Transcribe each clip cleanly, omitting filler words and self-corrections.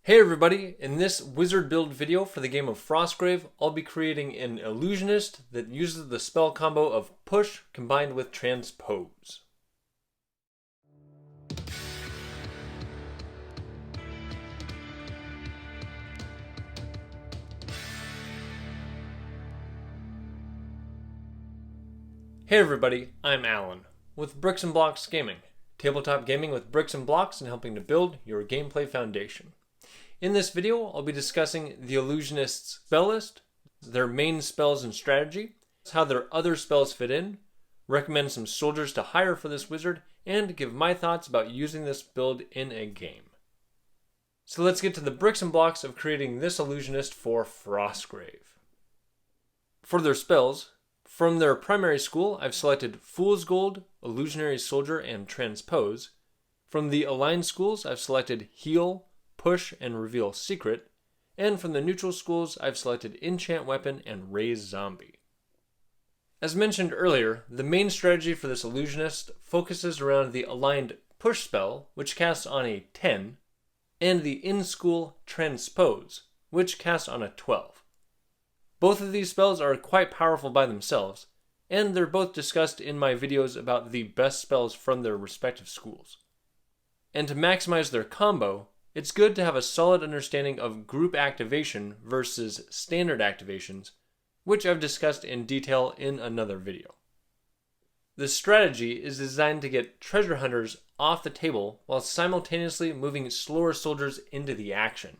Hey everybody, in this wizard build video for the game of Frostgrave, I'll be creating an Illusionist that uses the spell combo of Push combined with Transpose. Hey everybody, I'm Alan, with Bricks and Blocks Gaming, tabletop gaming with bricks and blocks and helping to build your gameplay foundation. In this video, I'll be discussing the Illusionist's spell list, their main spells and strategy, how their other spells fit in, recommend some soldiers to hire for this wizard, and give my thoughts about using this build in a game. So let's get to the bricks and blocks of creating this Illusionist for Frostgrave. For their spells, from their primary school, I've selected Fool's Gold, Illusionary Soldier, and Transpose. From the aligned schools, I've selected Heal, Push, and Reveal Secret, and from the neutral schools, I've selected Enchant Weapon and Raise Zombie. As mentioned earlier, the main strategy for this Illusionist focuses around the aligned Push spell, which casts on a 10, and the in-school Transpose, which casts on a 12. Both of these spells are quite powerful by themselves, and they're both discussed in my videos about the best spells from their respective schools. And to maximize their combo, it's good to have a solid understanding of group activation versus standard activations, which I've discussed in detail in another video. The strategy is designed to get treasure hunters off the table while simultaneously moving slower soldiers into the action.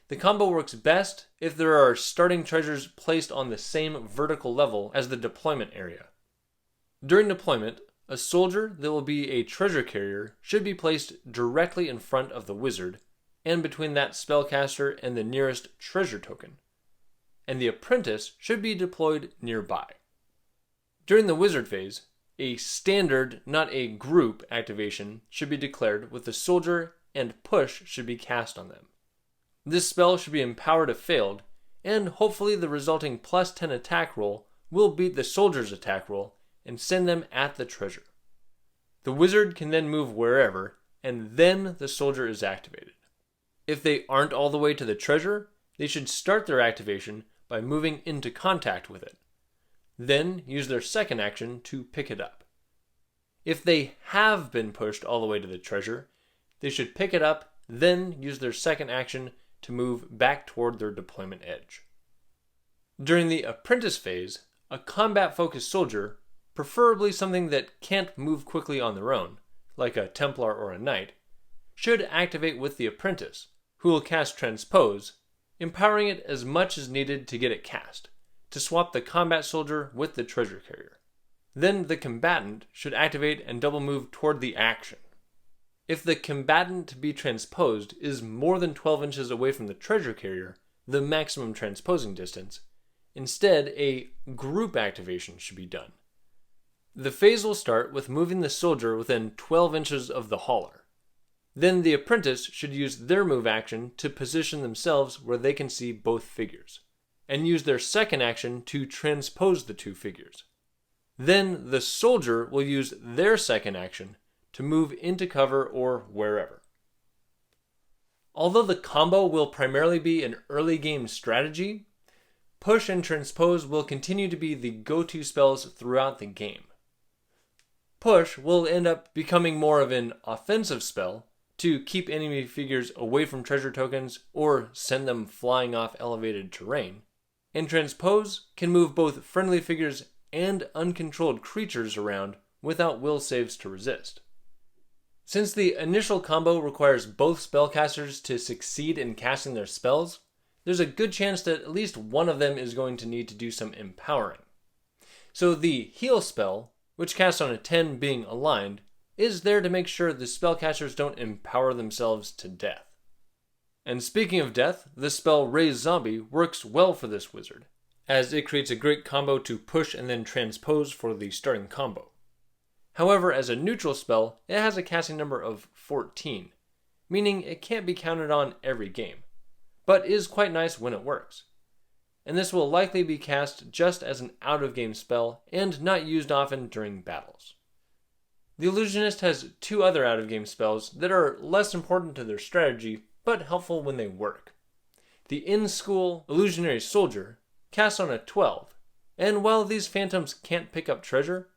The combo works best if there are starting treasures placed on the same vertical level as the deployment area. During deployment, a soldier that will be a treasure carrier should be placed directly in front of the wizard and between that spellcaster and the nearest treasure token, and the apprentice should be deployed nearby. During the wizard phase, a standard, not a group activation should be declared with the soldier and Push should be cast on them. This spell should be empowered if failed, and hopefully the resulting plus 10 attack roll will beat the soldier's attack roll and send them at the treasure. The wizard can then move wherever, and then the soldier is activated. If they aren't all the way to the treasure, they should start their activation by moving into contact with it. Then use their second action to pick it up. If they have been pushed all the way to the treasure, they should pick it up, then use their second action to move back toward their deployment edge. During the apprentice phase, a combat-focused soldier, preferably something that can't move quickly on their own, like a Templar or a Knight, should activate with the apprentice, who will cast Transpose, empowering it as much as needed to get it cast, to swap the combat soldier with the treasure carrier. Then the combatant should activate and double move toward the action. If the combatant to be transposed is more than 12 inches away from the treasure carrier, the maximum transposing distance, instead a group activation should be done. The phase will start with moving the soldier within 12 inches of the hauler. Then the apprentice should use their move action to position themselves where they can see both figures, and use their second action to transpose the two figures. Then the soldier will use their second action to move into cover or wherever. Although the combo will primarily be an early game strategy, Push and Transpose will continue to be the go-to spells throughout the game. Push will end up becoming more of an offensive spell to keep enemy figures away from treasure tokens or send them flying off elevated terrain, and Transpose can move both friendly figures and uncontrolled creatures around without will saves to resist. Since the initial combo requires both spellcasters to succeed in casting their spells, there's a good chance that at least one of them is going to need to do some empowering. So the Heal spell, which casts on a 10 being aligned, is there to make sure the spellcasters don't empower themselves to death. And speaking of death, the spell Raise Zombie works well for this wizard, as it creates a great combo to push and then transpose for the starting combo. However, as a neutral spell, it has a casting number of 14, meaning it can't be counted on every game, but is quite nice when it works. And this will likely be cast just as an out-of-game spell and not used often during battles. The Illusionist has two other out-of-game spells that are less important to their strategy, but helpful when they work. The in-school illusionary soldier casts on a 12, and while these phantoms can't pick up treasure,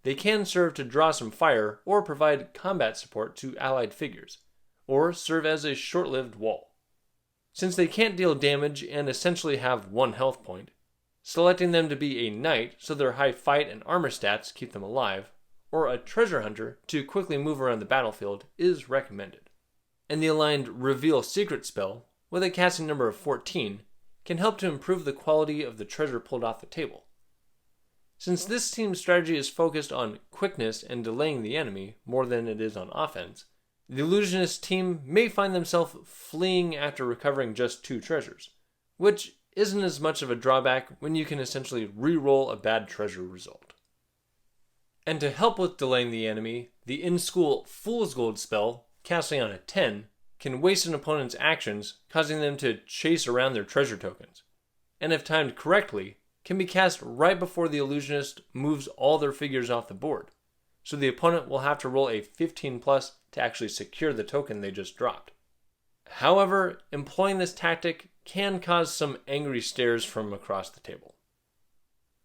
they can serve to draw some fire or provide combat support to allied figures, or serve as a short-lived wall. Since they can't deal damage and essentially have 1 health point, selecting them to be a knight so their high fight and armor stats keep them alive, or a treasure hunter to quickly move around the battlefield is recommended. And the aligned Reveal Secret spell, with a casting number of 14, can help to improve the quality of the treasure pulled off the table. Since this team's strategy is focused on quickness and delaying the enemy more than it is on offense, the Illusionist team may find themselves fleeing after recovering just 2 treasures, which isn't as much of a drawback when you can essentially re-roll a bad treasure result. And to help with delaying the enemy, the in-school Fool's Gold spell, casting on a 10, can waste an opponent's actions, causing them to chase around their treasure tokens, and if timed correctly, can be cast right before the Illusionist moves all their figures off the board, so the opponent will have to roll a 15+ to actually secure the token they just dropped. However, employing this tactic can cause some angry stares from across the table.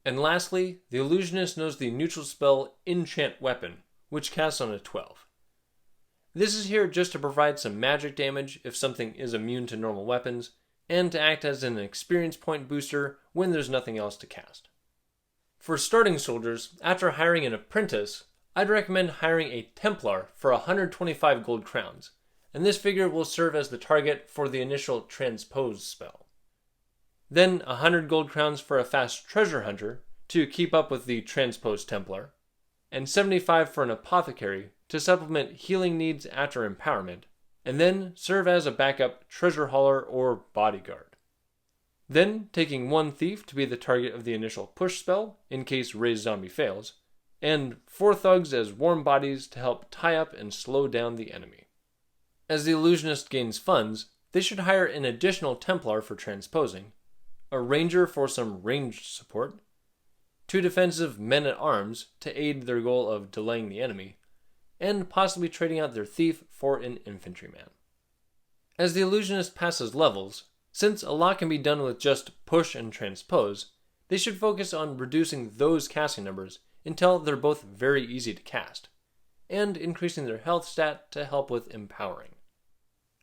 And lastly, the Illusionist knows the neutral spell Enchant Weapon, which casts on a 12. This is here just to provide some magic damage if something is immune to normal weapons, and to act as an experience point booster when there's nothing else to cast. For starting soldiers, after hiring an apprentice, I'd recommend hiring a Templar for 125 gold crowns, and this figure will serve as the target for the initial Transpose spell. Then 100 gold crowns for a fast treasure hunter to keep up with the Transpose Templar, and 75 for an apothecary to supplement healing needs after empowerment, and then serve as a backup treasure hauler or bodyguard. Then taking 1 thief to be the target of the initial push spell in case Raise Zombie fails, and 4 thugs as warm bodies to help tie up and slow down the enemy. As the Illusionist gains funds, they should hire an additional Templar for transposing, a ranger for some ranged support, 2 defensive men-at-arms to aid their goal of delaying the enemy, and possibly trading out their thief for an infantryman. As the Illusionist passes levels, since a lot can be done with just push and transpose, they should focus on reducing those casting numbers until they're both very easy to cast, and increasing their health stat to help with empowering.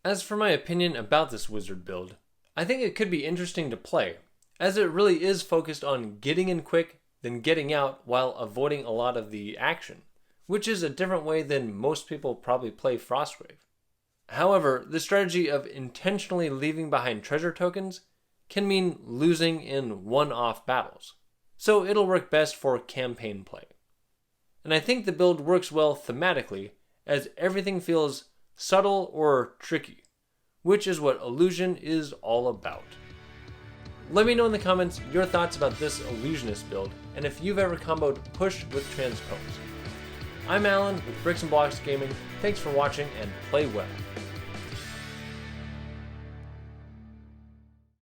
As for my opinion about this wizard build, I think it could be interesting to play, as it really is focused on getting in quick, then getting out while avoiding a lot of the action, which is a different way than most people probably play Frostgrave. However, the strategy of intentionally leaving behind treasure tokens can mean losing in one-off battles, so it'll work best for campaign play. And I think the build works well thematically, as everything feels subtle or tricky, which is what Illusion is all about. Let me know in the comments your thoughts about this Illusionist build, and if you've ever comboed push with transpose. I'm Alan with Bricks and Blocks Gaming. Thanks for watching and play well.